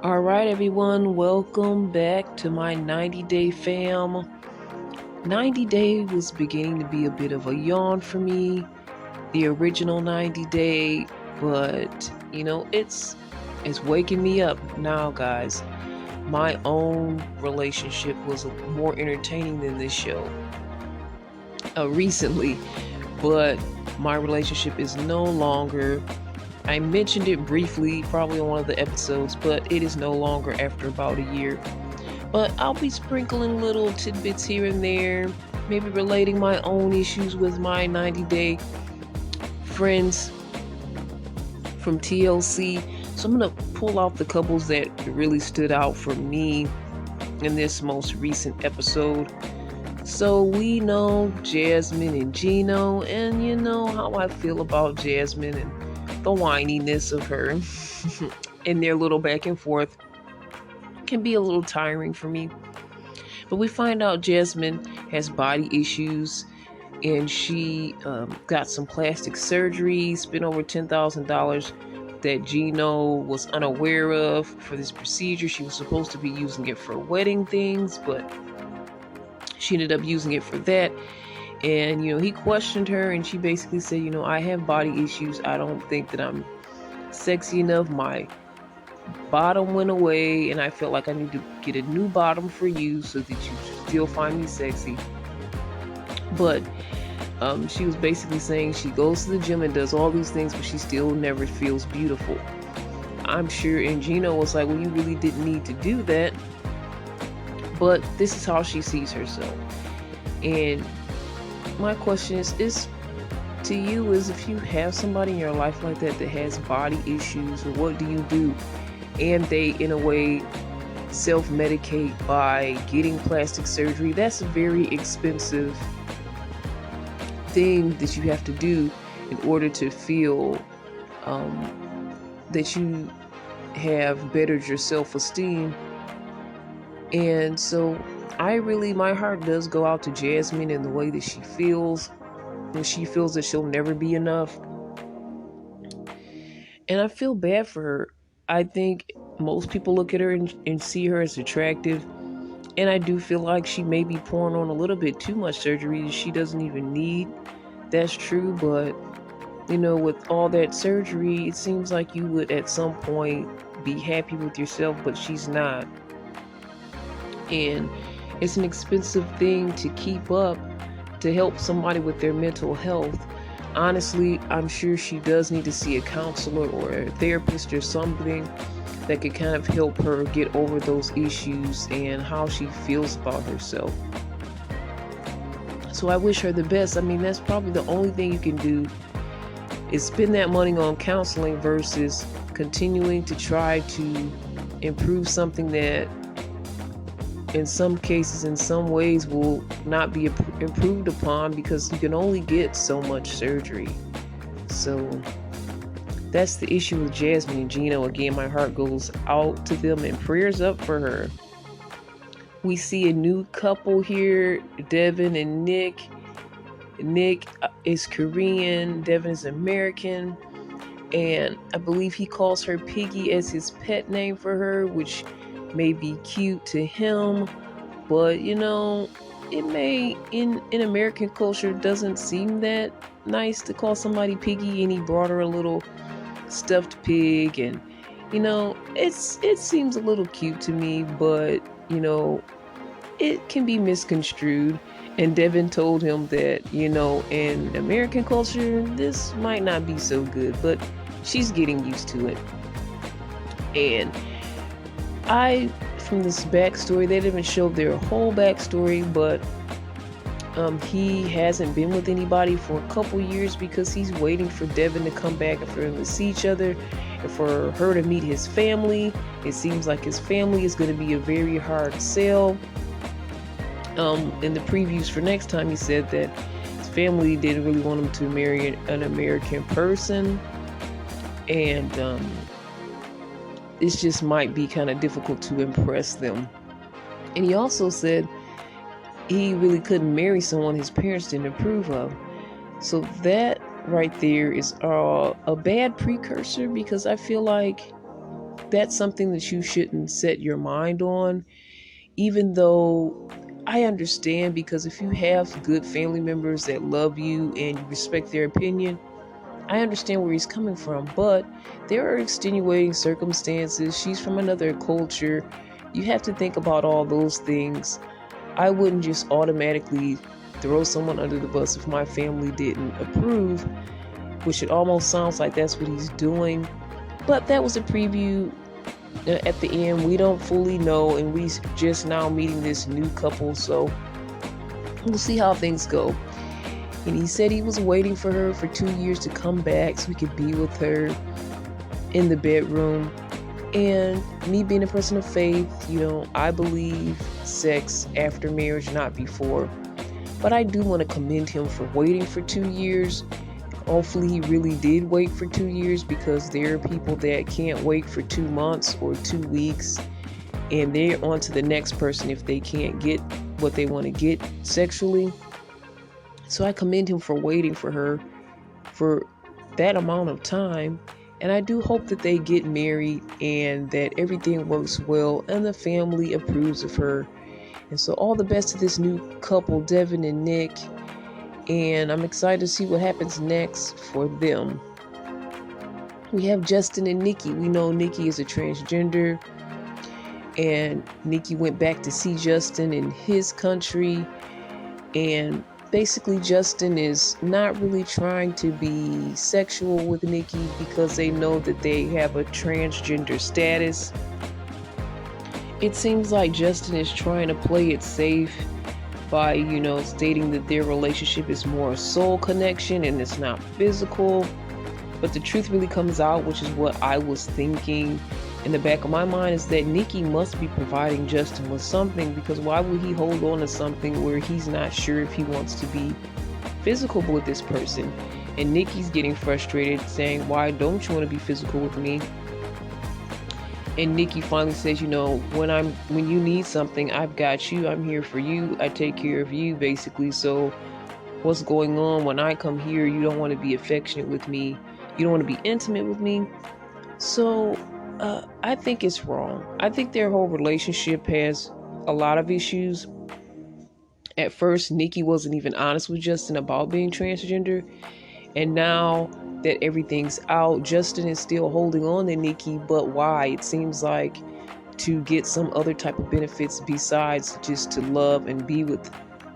All right, everyone, welcome back to my 90 Day fam. 90 Day was beginning to be a bit of a yawn for me, the original 90 Day, but it's waking me up now, guys. My own relationship was more entertaining than this show recently, but my relationship is no longer. I mentioned it briefly, probably on one of the episodes, but it is no longer after about a year. But I'll be sprinkling little tidbits here and there, maybe relating my own issues with my 90 Day friends from TLC. So I'm going to pull out the couples that really stood out for me in this most recent episode. So we know Jasmine and Gino, and you know how I feel about Jasmine and the whininess of her and their little back and forth can be a little tiring for me. But we find out Jasmine has body issues and she got some plastic surgery, spent over $10,000 that Gino was unaware of for this procedure. She was supposed to be using it for wedding things, but she ended up using it for that. And, he questioned her and she basically said, I have body issues. I don't think that I'm sexy enough. My bottom went away and I felt like I need to get a new bottom for you so that you still find me sexy. But she was basically saying she goes to the gym and does all these things, but she still never feels beautiful. I'm sure, and Gino was like, well, you really didn't need to do that. But this is how she sees herself. And my question is to you is if you have somebody in your life like that that has body issues, what do you do? And they, in a way, self-medicate by getting plastic surgery. That's a very expensive thing that you have to do in order to feel that you have bettered your self-esteem. And so my heart does go out to Jasmine in the way that she feels, and she feels that she'll never be enough. And I feel bad for her. I think most people look at her and see her as attractive. And I do feel like she may be pouring on a little bit too much surgery she doesn't even need. That's true, but with all that surgery, it seems like you would at some point be happy with yourself, but she's not. And it's an expensive thing to keep up to help somebody with their mental health. Honestly, I'm sure she does need to see a counselor or a therapist or something that could kind of help her get over those issues and how she feels about herself. So I wish her the best. I mean, that's probably the only thing you can do is spend that money on counseling versus continuing to try to improve something that in some cases, in some ways, will not be improved upon because you can only get so much surgery. So that's the issue with Jasmine and Gino. Again, my heart goes out to them and prayers up for her. We see a new couple here, Devin and Nick. Nick is Korean, Devin is American, and I believe he calls her Piggy as his pet name for her, which may be cute to him, but it may in American culture doesn't seem that nice to call somebody Piggy, and he brought her a little stuffed pig, and it seems a little cute to me, but it can be misconstrued. And Devin told him that, in American culture, this might not be so good, but she's getting used to it. And from this backstory, they didn't show their whole backstory, but he hasn't been with anybody for a couple years because he's waiting for Devin to come back and for them to see each other and for her to meet his family. It seems like his family is going to be a very hard sell. In the previews for next time, he said that his family didn't really want him to marry an American person, and it just might be kind of difficult to impress them. And he also said he really couldn't marry someone his parents didn't approve of. So that right there is a bad precursor, because I feel like that's something that you shouldn't set your mind on, even though I understand, because if you have good family members that love you and you respect their opinion, I understand where he's coming from. But there are extenuating circumstances. She's from another culture. You have to think about all those things. I wouldn't just automatically throw someone under the bus if my family didn't approve, which it almost sounds like that's what he's doing. But that was a preview. At the end, we don't fully know, and we just now meeting this new couple, so we'll see how things go. And he said he was waiting for her for 2 years to come back so he could be with her in the bedroom. And me being a person of faith, I believe sex after marriage, not before. But I do want to commend him for waiting for 2 years. Hopefully he really did wait for 2 years, because there are people that can't wait for 2 months or 2 weeks, and they're on to the next person if they can't get what they want to get sexually. So I commend him for waiting for her for that amount of time. And I do hope that they get married and that everything works well and the family approves of her. And so all the best to this new couple, Devin and Nick. And I'm excited to see what happens next for them. We have Justin and Nikki. We know Nikki is a transgender, and Nikki went back to see Justin in his country. And basically, Justin is not really trying to be sexual with Nikki because they know that they have a transgender status. It seems like Justin is trying to play it safe by, stating that their relationship is more a soul connection and it's not physical. But the truth really comes out, which is what I was thinking in the back of my mind, is that Nikki must be providing Justin with something, because why would he hold on to something where he's not sure if he wants to be physical with this person? And Nikki's getting frustrated, saying, why don't you want to be physical with me? And Nikki finally says, when you need something, I've got you. I'm here for you. I take care of you, basically. So what's going on when I come here? You don't want to be affectionate with me. You don't want to be intimate with me. So I think it's wrong. I think their whole relationship has a lot of issues. At first, Nikki wasn't even honest with Justin about being transgender. And now that everything's out, Justin is still holding on to Nikki. But why? It seems like to get some other type of benefits besides just to love and be with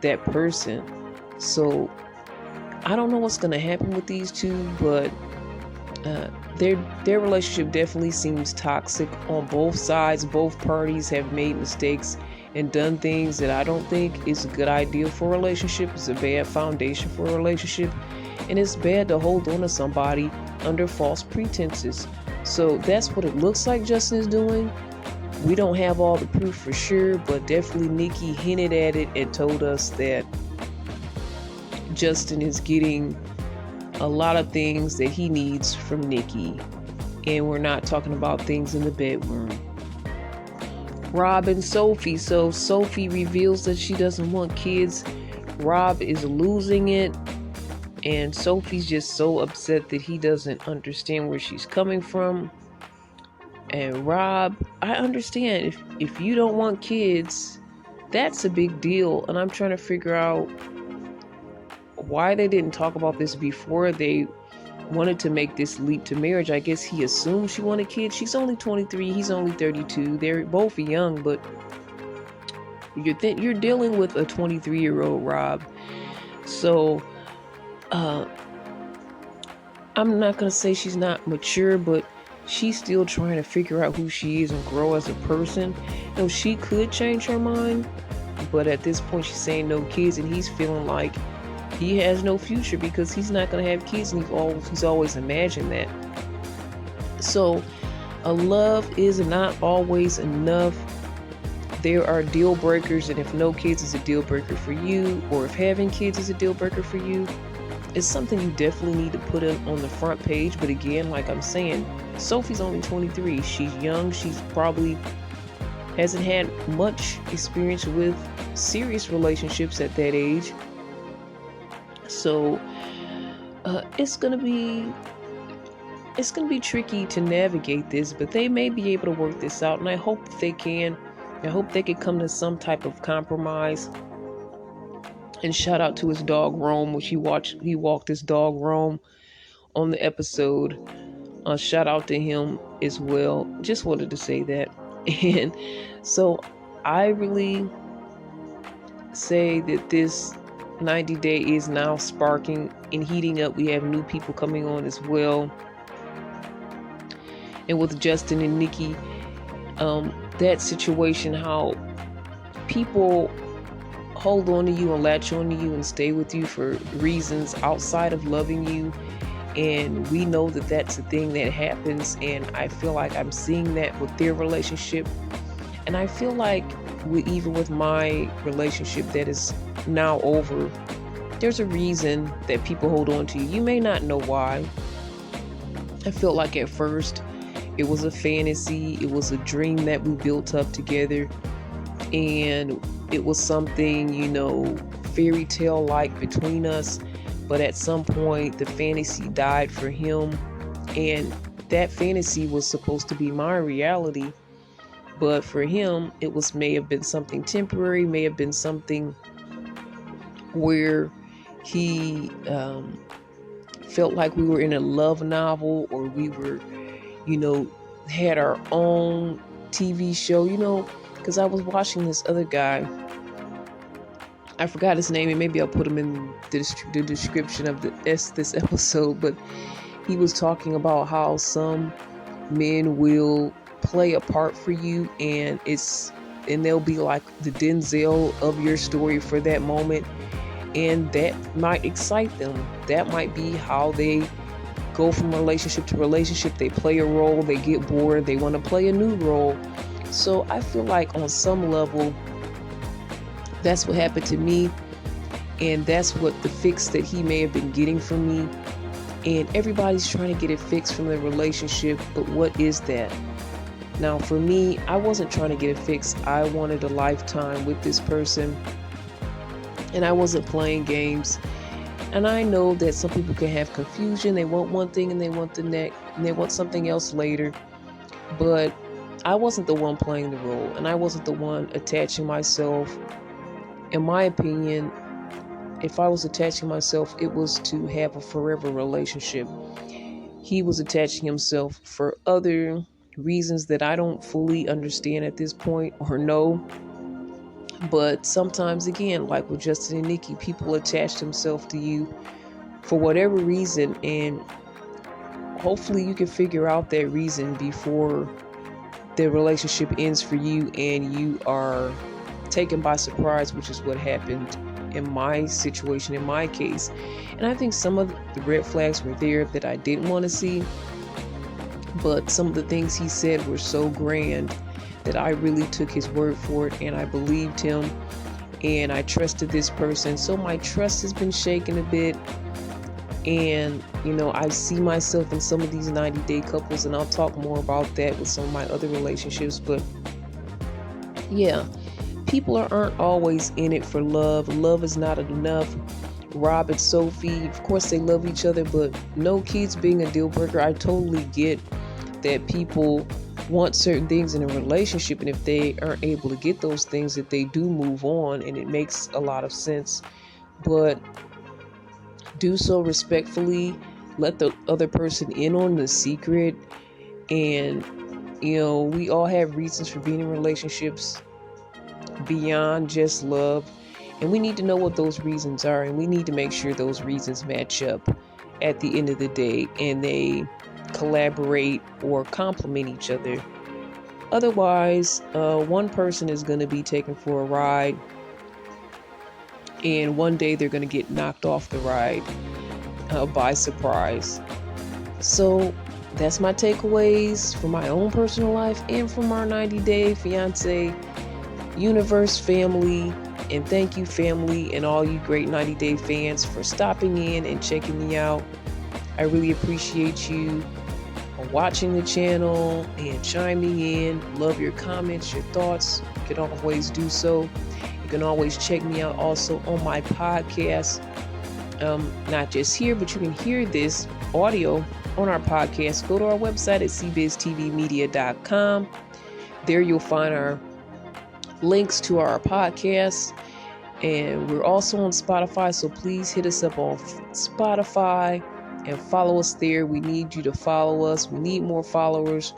that person. So I don't know what's going to happen with these two, but their relationship definitely seems toxic on both sides. Both parties have made mistakes and done things that I don't think is a good idea for a relationship. It's a bad foundation for a relationship. And it's bad to hold on to somebody under false pretenses. So that's what it looks like Justin is doing. We don't have all the proof for sure, but definitely Nikki hinted at it and told us that Justin is getting a lot of things that he needs from Nikki. And we're not talking about things in the bedroom. Rob and Sophie. So Sophie reveals that she doesn't want kids. Rob is losing it. And Sophie's just so upset that he doesn't understand where she's coming from. And Rob, I understand if you don't want kids, that's a big deal. And I'm trying to figure out why they didn't talk about this before they wanted to make this leap to marriage. I guess he assumed she wanted kids. She's only 23, he's only 32. They're both young, but you're dealing with a 23-year-old Rob. So I'm not going to say she's not mature, but she's still trying to figure out who she is and grow as a person. She could change her mind, but at this point she's saying no kids, and he's feeling like he has no future because he's not going to have kids, and he's always imagined that. So a love is not always enough. There are deal breakers, and if no kids is a deal breaker for you, or if having kids is a deal breaker for you, it's something you definitely need to put on the front page. But again, like I'm saying, Sophie's only 23. She's young. She's probably hasn't had much experience with serious relationships at that age. So it's going to be it's going to be tricky to navigate this, but they may be able to work this out, and I hope they can. I hope they can come to some type of compromise. And shout out to his dog Rome, which he walked his dog Rome on the episode. Shout out to him as well. Just wanted to say that. And so I really say that this 90 day is now sparking and heating up. We have new people coming on as well. And with Justin and Nikki, that situation, how people hold on to you and latch on to you and stay with you for reasons outside of loving you. And we know that that's a thing that happens. And I feel like I'm seeing that with their relationship. And I feel like even with my relationship that is now over, there's a reason that people hold on to you. You may not know why. I felt like at first it was a fantasy. It was a dream that we built up together. And it was something, fairy tale like between us. But at some point, the fantasy died for him. And that fantasy was supposed to be my reality. But for him, it may have been something temporary, may have been something where he felt like we were in a love novel, or we were, had our own TV show, because I was watching this other guy. I forgot his name, and maybe I'll put him in the description of this episode, but he was talking about how some men will play a part for you, and they'll be like the Denzel of your story for that moment, and that might excite them. That might be how they go from relationship to relationship. They play a role, they get bored, they want to play a new role. So I feel like on some level, that's what happened to me, and that's what the fix that he may have been getting from me. And everybody's trying to get it fixed from the relationship, but what is that? Now, for me, I wasn't trying to get it fixed. I wanted a lifetime with this person, and I wasn't playing games. And I know that some people can have confusion. They want one thing and they want the next, and they want something else later. But I wasn't the one playing the role, and I wasn't the one attaching myself. In my opinion, if I was attaching myself, it was to have a forever relationship. He was attaching himself for other reasons that I don't fully understand at this point or know. But sometimes, again, like with Justin and Nikki, people attach themselves to you for whatever reason, and hopefully you can figure out that reason before the relationship ends for you and you are taken by surprise, which is what happened in my situation, in my case. And I think some of the red flags were there that I didn't want to see, but some of the things he said were so grand that I really took his word for it, and I believed him, and I trusted this person. So my trust has been shaken a bit, and I see myself in some of these 90-day couples, and I'll talk more about that with some of my other relationships. But yeah, people aren't always in it for love. Love is not enough. Rob and Sophie, of course they love each other, but no kids being a deal breaker. I totally get that people want certain things in a relationship, and if they aren't able to get those things, that they do move on, and it makes a lot of sense. But do so respectfully. Let the other person in on the secret. And we all have reasons for being in relationships beyond just love, and we need to know what those reasons are, and we need to make sure those reasons match up at the end of the day, and they collaborate or complement each other. Otherwise, one person is going to be taken for a ride, and one day they're going to get knocked off the ride by surprise. So that's my takeaways from my own personal life and from our 90-day Fiance universe family. And thank you, family, and all you great 90-day fans for stopping in and checking me out. I really appreciate you watching the channel and chiming in. Love your comments, your thoughts. You can always do so. You can always check me out also on my podcast. Not just here, but you can hear this audio on our podcast, go to our website at cbiztvmedia.com. There you'll find our links to our podcasts. And we're also on Spotify, so please hit us up on Spotify and follow us there. We need you to follow us. We need more followers,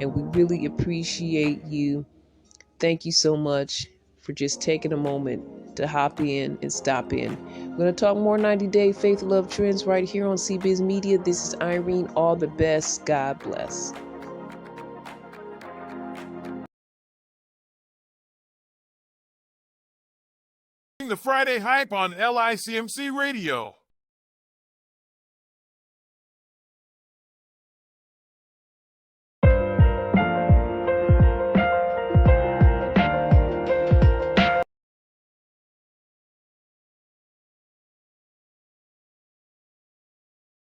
and we really appreciate you. Thank you so much for just taking a moment to hop in and stop in. We're going to talk more 90-day faith love trends right here on CBiz Media. This is Irene. All the best. God bless. The Friday Hype on LICMC Radio.